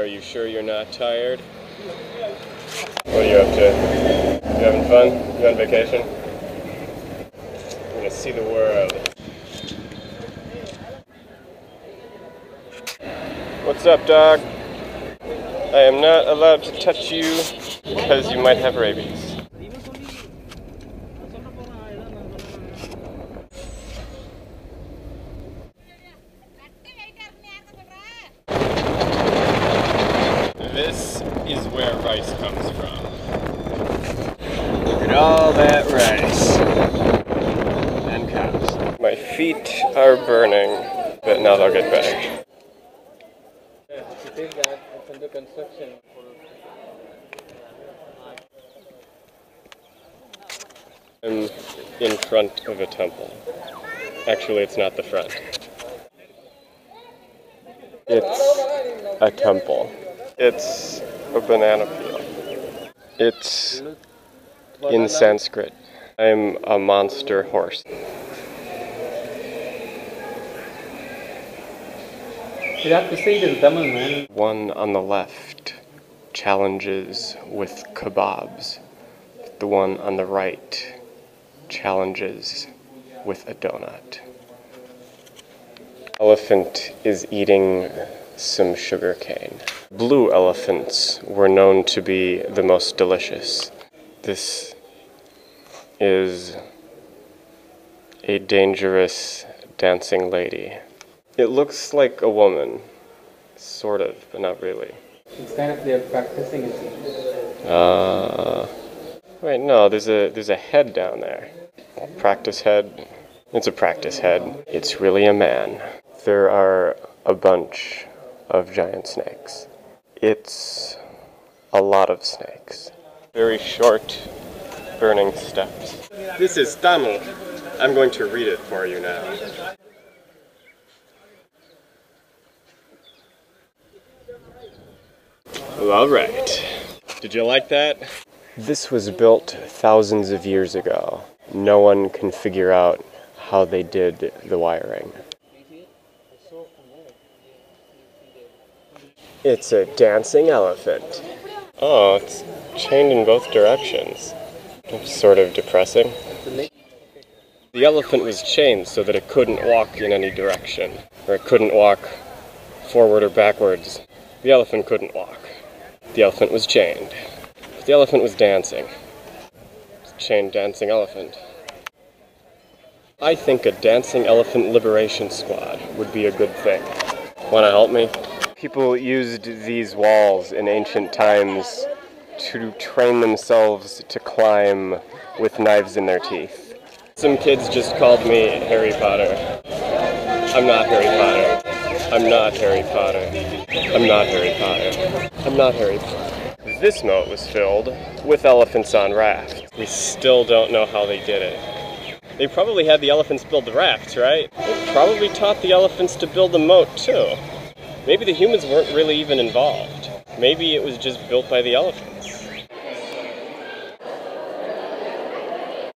Are you sure you're not tired? What are you up to? You having fun? You on vacation? You're gonna see the world. What's up, dog? I am not allowed to touch you because you might have rabies. This is where rice comes from. Look at all that rice. And cows. My feet are burning, but now they'll get better. I'm in front of a temple. Actually, it's not the front. It's a temple. It's a banana peel. It's in Sanskrit. I'm a monster horse. You have to say it in Tamil, man. One on the left challenges with kebabs. The one on the right challenges with a donut. Elephant is eating some sugar cane. Blue elephants were known to be the most delicious. This is a dangerous dancing lady. It looks like a woman, sort of, but not really. It's kind of they're practicing it. Wait, no, there's a head down there. Practice head. It's a practice head. It's really a man. There are a bunch of giant snakes. It's a lot of snakes. Very short, burning steps. This is Tamil. I'm going to read it for you now. Well, all right. Did you like that? This was built thousands of years ago. No one can figure out how they did the wiring. It's a dancing elephant. Oh, it's chained in both directions. It's sort of depressing. The elephant was chained so that it couldn't walk in any direction, or it couldn't walk forward or backwards. The elephant couldn't walk. The elephant was chained. The elephant was dancing. It's a chained dancing elephant. I think a dancing elephant liberation squad would be a good thing. Want to help me? People used these walls in ancient times to train themselves to climb with knives in their teeth. Some kids just called me Harry Potter. I'm not Harry Potter. I'm not Harry Potter. I'm not Harry Potter. I'm not Harry Potter. This moat was filled with elephants on rafts. We still don't know how they did it. They probably had the elephants build the rafts, right? They probably taught the elephants to build the moat too. Maybe the humans weren't really even involved. Maybe it was just built by the elephants.